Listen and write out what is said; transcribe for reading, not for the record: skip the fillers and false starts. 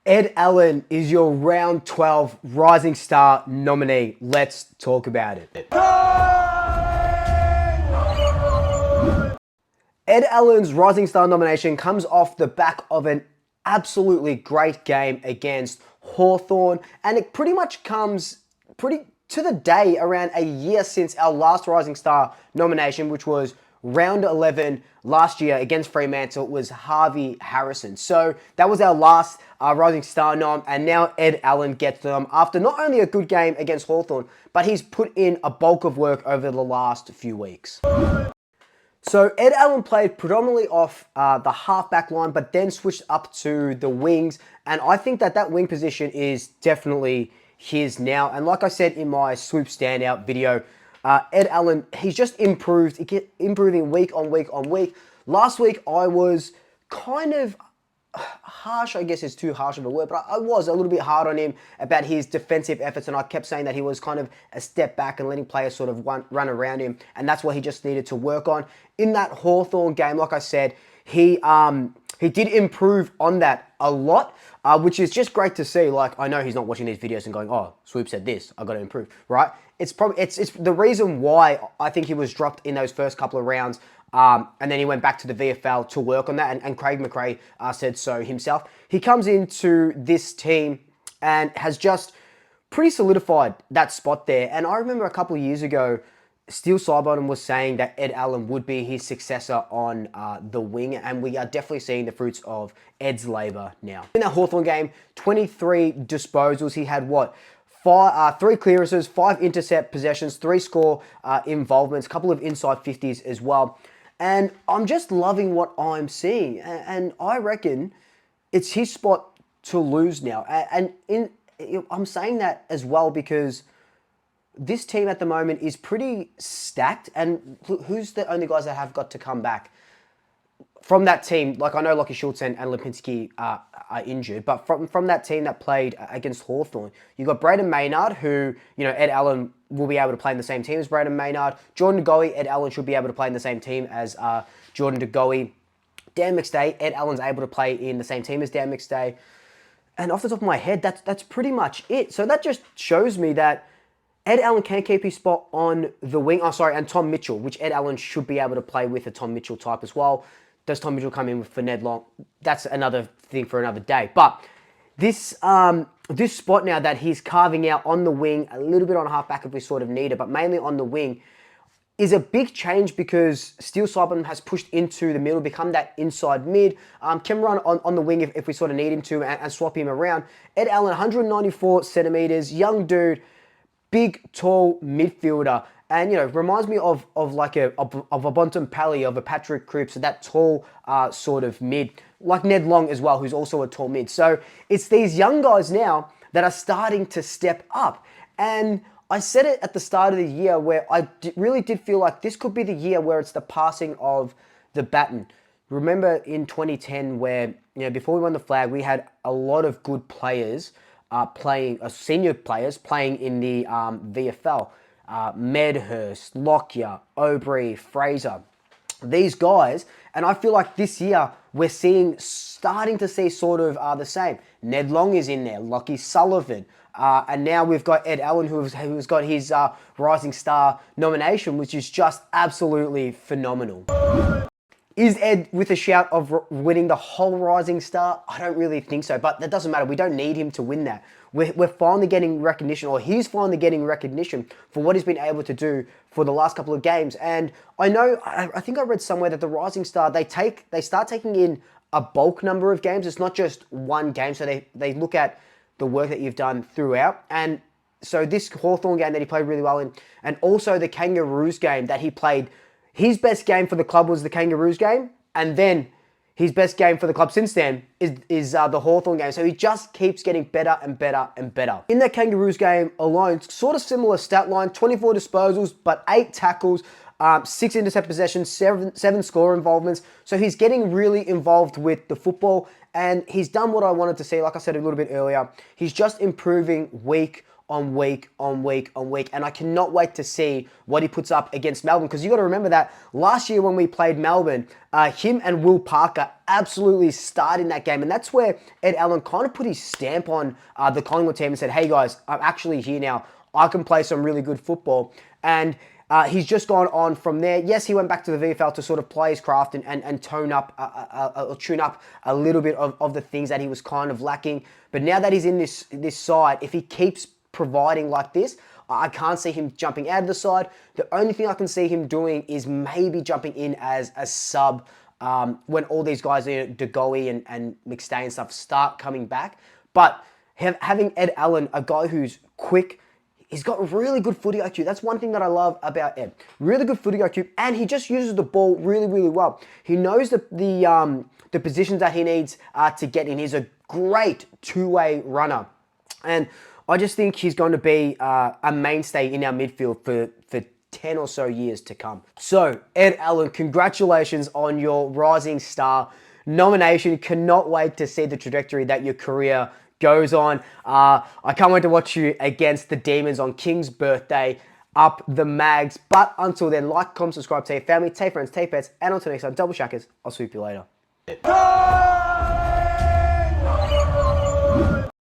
Ed Allan is your round 12 Rising Star nominee. Let's talk about it. Ed Allan's Rising Star nomination comes off the back of an absolutely great game against Hawthorn, and it pretty much comes pretty to the day around a year since our last Rising Star nomination, which was round 11 last year against Fremantle. It was Harvey Harrison. So that was our last Rising Star nom, and now Ed Allan gets them after not only a good game against Hawthorn, but he's put in a bulk of work over the last few weeks. So Ed Allan played predominantly off the half-back line, but then switched up to the wings. And I think that wing position is definitely his now. And like I said in my Swoop standout video, Ed Allan, he's just improved. He kept improving week on week on week. Last week, I was kind of harsh, I guess is too harsh of a word, but I was a little bit hard on him about his defensive efforts, and I kept saying that he was kind of a step back and letting players sort of run around him, and that's what he just needed to work on. In that Hawthorn game, like I said, he did improve on that a lot, which is just great to see. Like, I know he's not watching these videos and going, oh, Swoop said this, I've got to improve, right? It's the reason why I think he was dropped in those first couple of rounds, and then he went back to the VFL to work on that, and Craig McRae said so himself. He comes into this team and has just pretty solidified that spot there. And I remember a couple of years ago, Steele Sidebottom was saying that Ed Allan would be his successor on the wing, and we are definitely seeing the fruits of Ed's labour now. In that Hawthorn game, 23 disposals. He had what? 3 clearances, 5 intercept possessions, 3 score involvements, a couple of inside 50s as well. And I'm just loving what I'm seeing. And I reckon it's his spot to lose now. And I'm saying that as well because this team at the moment is pretty stacked. And who's the only guys that have got to come back from that team? Like, I know Lockie Schultz and Lipinski are injured, but from that team that played against Hawthorn, you've got Braden Maynard, who, you know, Ed Allan will be able to play in the same team as Braden Maynard. Jordan De Goey, Ed Allan should be able to play in the same team as Jordan De Goey. Dan McStay, Ed Allan's able to play in the same team as Dan McStay. And off the top of my head, that's pretty much it. So that just shows me that Ed Allan can keep his spot on the wing. Oh, sorry, and Tom Mitchell, which Ed Allan should be able to play with a Tom Mitchell type as well. Does Tom Mitchell come in for Ned Long? That's another thing for another day. But this this spot now that he's carving out on the wing, a little bit on halfback if we sort of need it, but mainly on the wing, is a big change because Steele Sidebottom has pushed into the middle, become that inside mid. Can run on the wing if we sort of need him to and swap him around. Ed Allan, 194 centimeters, young dude, big, tall midfielder. And, you know, reminds me of like a Bontempelli, of a Patrick Cripps, that tall sort of mid, like Ned Long as well, who's also a tall mid. So it's these young guys now that are starting to step up. And I said it at the start of the year where I really did feel like this could be the year where it's the passing of the baton. Remember in 2010 where, you know, before we won the flag, we had a lot of good players playing, senior players playing in the VFL. Medhurst, Lockyer, Aubrey, Fraser, these guys. And I feel like this year we're starting to see sort of the same. Ned Long is in there, Lockie Sullivan, and now we've got Ed Allan who's got his Rising Star nomination, which is just absolutely phenomenal. Is Ed with a shout of winning the whole Rising Star? I don't really think so, but that doesn't matter. We don't need him to win that. We're finally getting recognition, or he's finally getting recognition for what he's been able to do for the last couple of games. And I know, I think I read somewhere that the Rising Star, they start taking in a bulk number of games. It's not just one game, so they look at the work that you've done throughout. And so this Hawthorn game that he played really well in, and also the Kangaroos game that he played, his best game for the club was the Kangaroos game, and then his best game for the club since then is the Hawthorn game. So he just keeps getting better and better and better. In that Kangaroos game alone, sort of similar stat line, 24 disposals, but 8 tackles, 6 intercept possessions, 7 score involvements. So he's getting really involved with the football, and he's done what I wanted to see. Like I said a little bit earlier, he's just improving week on week on week on week. And I cannot wait to see what he puts up against Melbourne, because you got to remember that last year when we played Melbourne, him and Will Parker absolutely started in that game. And that's where Ed Allan kind of put his stamp on the Collingwood team and said, hey guys, I'm actually here now. I can play some really good football. And he's just gone on from there. Yes, he went back to the VFL to sort of play his craft and tune up a little bit of the things that he was kind of lacking. But now that he's in this side, if he keeps providing like this, I can't see him jumping out of the side. The only thing I can see him doing is maybe jumping in as a sub when all these guys, DeGoey and McStay and stuff, start coming back. But having Ed Allan, a guy who's quick, he's got really good footy IQ. That's one thing that I love about Ed. Really good footy IQ, and he just uses the ball really, really well. He knows the positions that he needs to get in. He's a great two-way runner, and I just think he's going to be a mainstay in our midfield for 10 or so years to come. So, Ed Allan, congratulations on your Rising Star nomination. Cannot wait to see the trajectory that your career goes on. I can't wait to watch you against the Demons on King's birthday. Up the Mags. But until then, like, comment, subscribe, tell your family, tell your friends, tell your pets, and until next time, double shackers. I'll swoop you later.